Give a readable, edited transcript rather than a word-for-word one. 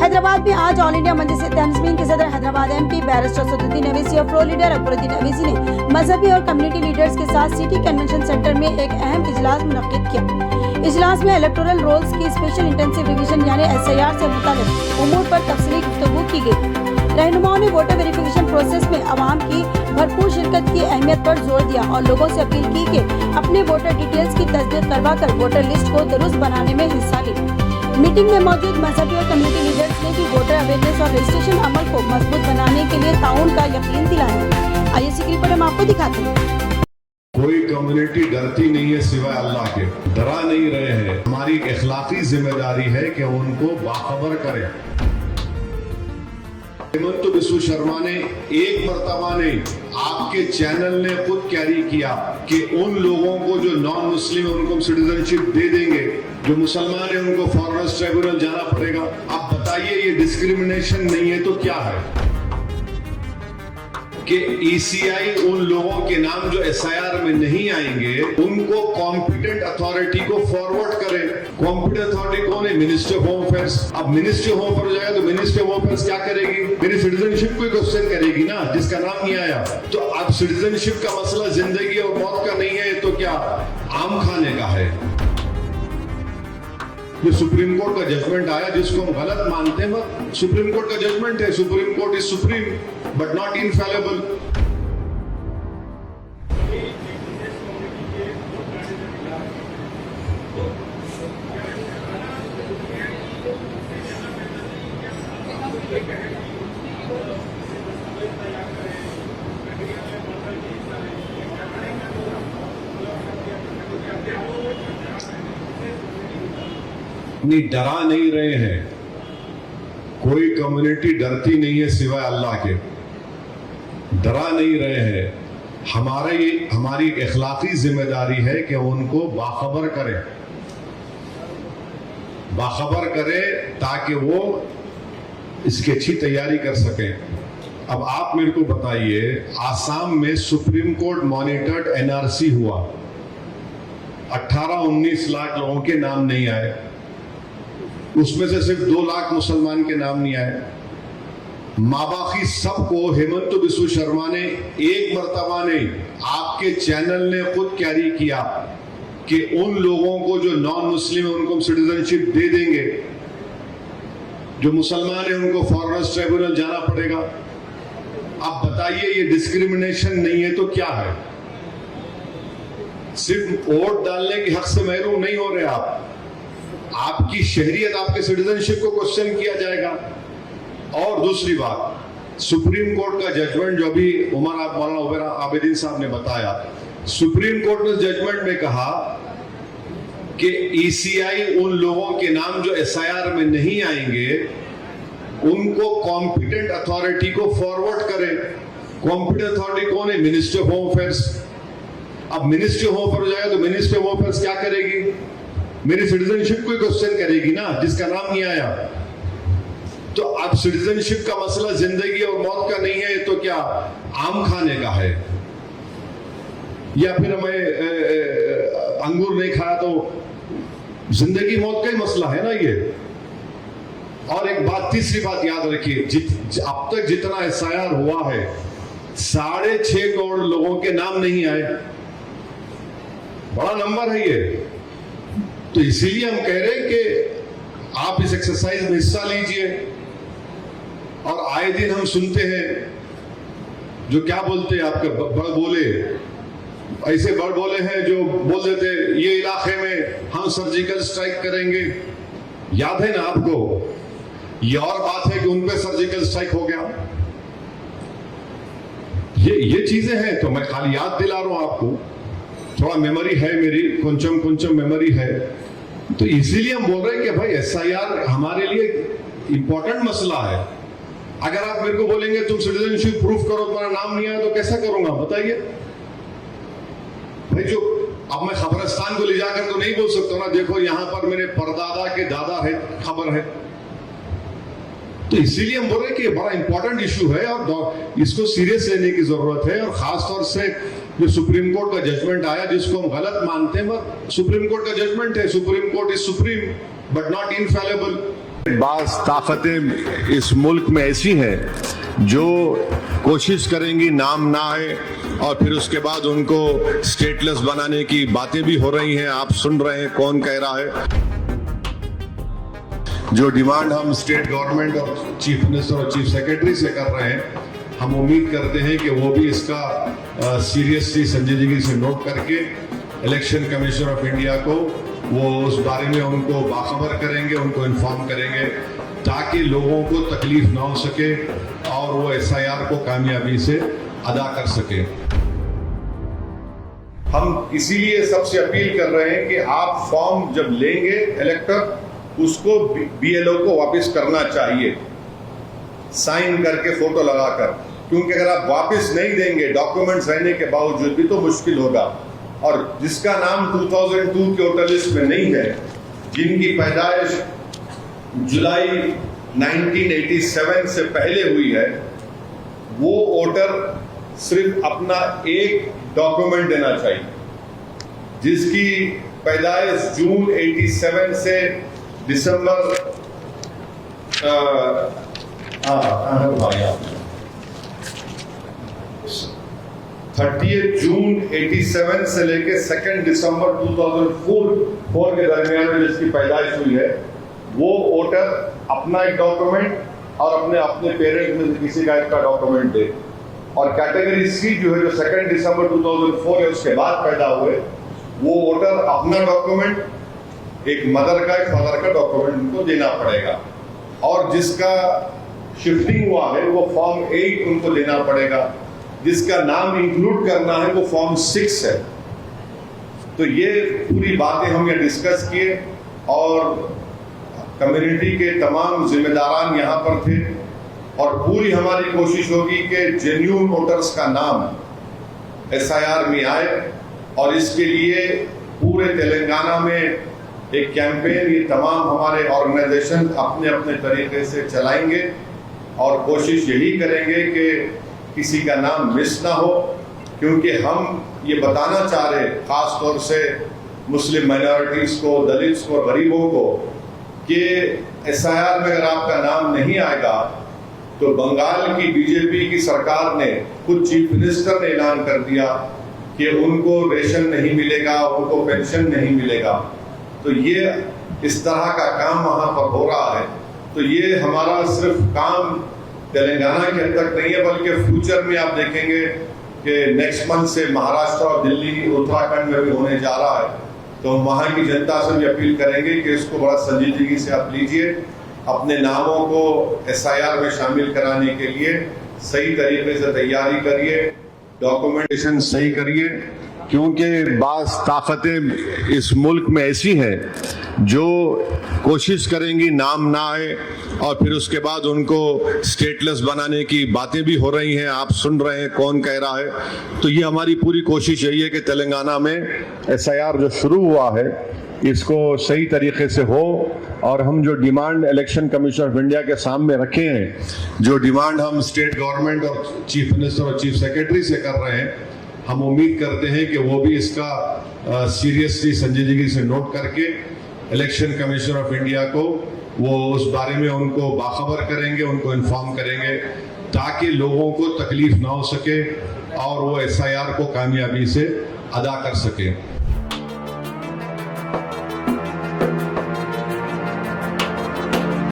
हैदराबाद में आज all India मजलिस तंजीमीन के सदर हैदराबाद एमपी बैरिस्टर सदुद्दीन अवैसी और फ्लोर लीडर अकबरुद्दीन अवैसी ने मजहबी और कम्युनिटी लीडर्स के साथ सिटी कन्वेंशन सेंटर में एक अहम इजलास मुनक्किद किया। इजलास में इलेक्टोरल रोल्स की स्पेशल इंटेंसिव रिवीजन यानी SIR से मुताल्लिक उमूर पर तफसीली गुफ्तगू की गई। रहनुमाओं ने वोटर वेरिफिकेशन प्रोसेस में आवाम की भरपूर शिरकत की अहमियत पर जोर दिया और लोगों से अपील की कि अपने वोटर डिटेल्स की तस्दीक करवाकर वोटर लिस्ट को दुरुस्त बनाने में हिस्सा लें। मीटिंग में मौजूद मजहबी और कम्युनिटी लीडर्स ने भी वोटर अवेयरनेस और रजिस्ट्रेशन अमल को मजबूत बनाने के लिए ताउन का यकीन दिलाया। आइए इसी रिपोर्ट हम आपको दिखाते हैं। कोई कम्युनिटी डरती नहीं है सिवाय अल्लाह के, डरा नहीं रहे हैं। हमारी इखलाकी जिम्मेदारी है कि उनको बाखबर करें। हेमंत बिस्वा शर्मा ने एक मर्तबा नहीं, आपके चैनल ने खुद कैरी किया कि उन लोगों को जो नॉन मुस्लिम है उनको सिटीजनशिप दे देंगे, जो मुसलमान है उनको फॉरेनर्स ट्राइब्यूनल जाना पड़ेगा। आप बताइए ये डिस्क्रिमिनेशन नहीं है तो क्या है? कि ECI उन लोगों के नाम जो SIR में नहीं आएंगे उनको कॉम्पिटेंट अथॉरिटी को फॉरवर्ड करें। कॉम्पिटेंट अथॉरिटी कौन है? Ministry of home affairs. अब मिनिस्ट्री ऑफ होम अफेयर्स जाएगा तो मिनिस्ट्री ऑफ होम अफेयर्स क्या करेगी? मेरी सिटीजनशिप को क्वेश्चन करेगी ना, जिसका नाम नहीं आया। तो अब सिटीजनशिप का मसला जिंदगी और मौत का नहीं है तो क्या आम खाने का है? ये सुप्रीम कोर्ट का जजमेंट आया जिसको हम गलत मानते हैं, सुप्रीम कोर्ट का जजमेंट है। Supreme court is supreme but not infallible. नहीं, डरा नहीं रहे हैं। कोई कम्युनिटी डरती नहीं है सिवाय अल्लाह के, डरा नहीं रहे हैं। हमारी इखलाकी जिम्मेदारी है कि उनको बाखबर करें ताकि वो इसकी अच्छी तैयारी कर सकें। अब आप मेरे को बताइए, आसाम में सुप्रीम कोर्ट मॉनिटर्ड NRC हुआ, 18-19 लाख लोगों के नाम नहीं आए, उसमें से सिर्फ 2 लाख मुसलमान के नाम नहीं आए। माबाकी सबको हेमंत बिस्वा शर्मा ने एक मर्तबा नहीं, आपके चैनल ने खुद कैरी किया कि उन लोगों को जो नॉन मुस्लिम है उनको सिटीजनशिप दे देंगे, जो मुसलमान है उनको फॉरेनर्स ट्राइब्यूनल जाना पड़ेगा। आप बताइए ये डिस्क्रिमिनेशन नहीं है तो क्या है? सिर्फ वोट डालने के हक से महरूम नहीं हो रहे आप, आपकी शहरियत, आपके सिटीजनशिप को क्वेश्चन किया जाएगा। और दूसरी बात, सुप्रीम कोर्ट का जजमेंट जो अभी मौलाना उमर आबिदीन साहब ने बताया, सुप्रीम कोर्ट ने जजमेंट में कहा कि ECI उन लोगों के नाम जो SIR में नहीं आएंगे उनको कॉम्पिटेंट अथॉरिटी को फॉरवर्ड करें। कॉम्पिटेंट अथॉरिटी कौन है? Ministry of home affairs. अब मिनिस्ट्री ऑफ होम अफेयर्स जाएगा तो मिनिस्ट्री ऑफ होम अफेयर्स क्या करेगी? मेरी सिटीजनशिप को क्वेश्चन करेगी ना, जिसका नाम नहीं आया। तो अब सिटीजनशिप का मसला जिंदगी और मौत का नहीं है तो क्या आम खाने का है? या फिर हमें अंगूर नहीं खाया तो जिंदगी मौत का ही मसला है ना ये। और एक बात, तीसरी बात याद रखिए, अब तक जितना SIR हुआ है 6.5 करोड़ लोगों के नाम नहीं आए, बड़ा नंबर है ये। तो इसीलिए हम कह रहे हैं कि आप इस एक्सरसाइज में हिस्सा लीजिए। और आए दिन हम सुनते हैं जो क्या बोलते हैं, आपके बड़ बोले, ऐसे बड़ बोले हैं जो बोल देते ये इलाके में हम सर्जिकल स्ट्राइक करेंगे। याद है ना आपको? ये और बात है कि उन पे सर्जिकल स्ट्राइक हो गया। ये चीजें हैं, तो मैं खाली याद दिला रहा हूं आपको, थोड़ा मेमोरी है मेरी, कुंचम मेमोरी है। तो इसीलिए हम बोल रहे हैं कि भाई SIR हमारे लिए इंपॉर्टेंट मसला है। अगर आप मेरे को बोलेंगे तुम सिटीजनशिप प्रूफ करो, तुम्हारा नाम नहीं आया, तो कैसा करूंगा बताइए भाई? जो अब मैं खबरस्तान को ले जाकर तो नहीं बोल सकता ना, देखो यहां पर मेरे परदादा के दादा है, खबर है। तो इसीलिए हम बोल रहे हैं कि बड़ा इंपॉर्टेंट इशू है और इसको सीरियस लेने की जरूरत है। और खासतौर से जो सुप्रीम कोर्ट का जजमेंट आया जिसको हम गलत मानते हैं, सुप्रीम कोर्ट का जजमेंट है। Supreme court is supreme but not infallible. बाज़ ताकतें इस मुल्क में ऐसी हैं जो कोशिश करेंगी नाम ना आए और फिर उसके बाद उनको स्टेटलेस बनाने की बातें भी हो रही हैं। आप सुन रहे हैं कौन कह रहा है। जो डिमांड हम स्टेट गवर्नमेंट और चीफ मिनिस्टर और चीफ सेक्रेटरी से कर रहे हैं, हम उम्मीद करते हैं कि वो भी इसका सीरियसली संजीदगी से नोट करके इलेक्शन कमीशन ऑफ इंडिया को वो उस बारे में उनको बाखबर करेंगे, उनको इन्फॉर्म करेंगे ताकि लोगों को तकलीफ ना हो सके और वो एसआईआर को कामयाबी से अदा कर सके। हम इसीलिए सबसे अपील कर रहे हैं कि आप फॉर्म जब लेंगे इलेक्टर, उसको बीएलओ को वापस करना चाहिए साइन करके फोटो लगाकर, क्योंकि अगर आप वापस नहीं देंगे डॉक्यूमेंट्स रहने के बावजूद भी तो मुश्किल होगा। और जिसका नाम 2002 के वोटर लिस्ट में नहीं है, जिनकी पैदाइश जुलाई 1987 से पहले हुई है, वो वोटर सिर्फ अपना एक डॉक्यूमेंट देना चाहिए। जिसकी पैदाइश जून 87 से दिसंबर 30 जून 87 से लेके 2 दिसंबर 2004 के दरमियान में जिसकी पैदाइश हुई है, वो वोटर अपना एक डॉक्यूमेंट और अपने पेरेंट्स में से किसी का एक का डॉक्यूमेंट दे। और कैटेगरी सी जो है, जो 2 दिसंबर 2004 है उसके बाद पैदा हुए, वो वोटर अपना डॉक्यूमेंट, एक मदर का एक फादर का डॉक्यूमेंट उनको देना पड़ेगा। और जिसका शिफ्टिंग हुआ है वो फॉर्म 8 उनको देना पड़ेगा। जिसका नाम इंक्लूड करना है वो फॉर्म 6 है। तो ये पूरी बातें हम ये डिस्कस किए और कम्युनिटी के तमाम जिम्मेदारान यहाँ पर थे और पूरी हमारी कोशिश होगी कि जेन्युइन वोटर्स का नाम एसआईआर में आए। और इसके लिए पूरे तेलंगाना में एक कैंपेन ये तमाम हमारे ऑर्गेनाइजेशन अपने अपने तरीके से चलाएंगे और कोशिश यही करेंगे कि किसी का नाम मिस ना हो, क्योंकि हम ये बताना चाह रहे खास तौर से मुस्लिम माइनॉरिटीज को, दलित्स को, गरीबों को कि एसआईआर में अगर आपका नाम नहीं आएगा तो बंगाल की बीजेपी की सरकार ने, खुद चीफ मिनिस्टर ने ऐलान कर दिया कि उनको रेशन नहीं मिलेगा, उनको पेंशन नहीं मिलेगा। तो ये इस तरह का काम वहां पर हो रहा है। तो ये हमारा सिर्फ काम तेलंगाना के हद तक नहीं है, बल्कि फ्यूचर में आप देखेंगे कि नेक्स्ट मंथ से महाराष्ट्र और दिल्ली, उत्तराखंड में भी होने जा रहा है। तो हम वहाँ की जनता से भी अपील करेंगे कि इसको बड़ा संजीदगी से आप लीजिए, अपने नामों को एसआईआर में शामिल कराने के लिए सही तरीके से तैयारी करिए, डॉक्यूमेंटेशन सही करिए, क्योंकि बाज़ ताकतें इस मुल्क में ऐसी हैं जो कोशिश करेंगी नाम ना आए और फिर उसके बाद उनको स्टेटलेस बनाने की बातें भी हो रही हैं। आप सुन रहे हैं कौन कह रहा है। तो ये हमारी पूरी कोशिश यही है कि तेलंगाना में एसआईआर जो शुरू हुआ है इसको सही तरीके से हो। और हम जो demand election commission of India के सामने रखे हैं, जो डिमांड हम स्टेट गवर्नमेंट और चीफ मिनिस्टर और चीफ सेक्रेटरी से कर रहे हैं, हम उम्मीद करते हैं कि वो भी इसका सीरियसली संजीदगी से नोट करके इलेक्शन कमीशन ऑफ इंडिया को वो उस बारे में उनको बाखबर करेंगे, उनको इन्फॉर्म करेंगे ताकि लोगों को तकलीफ ना हो सके और वो एसआईआर को कामयाबी से अदा कर सके।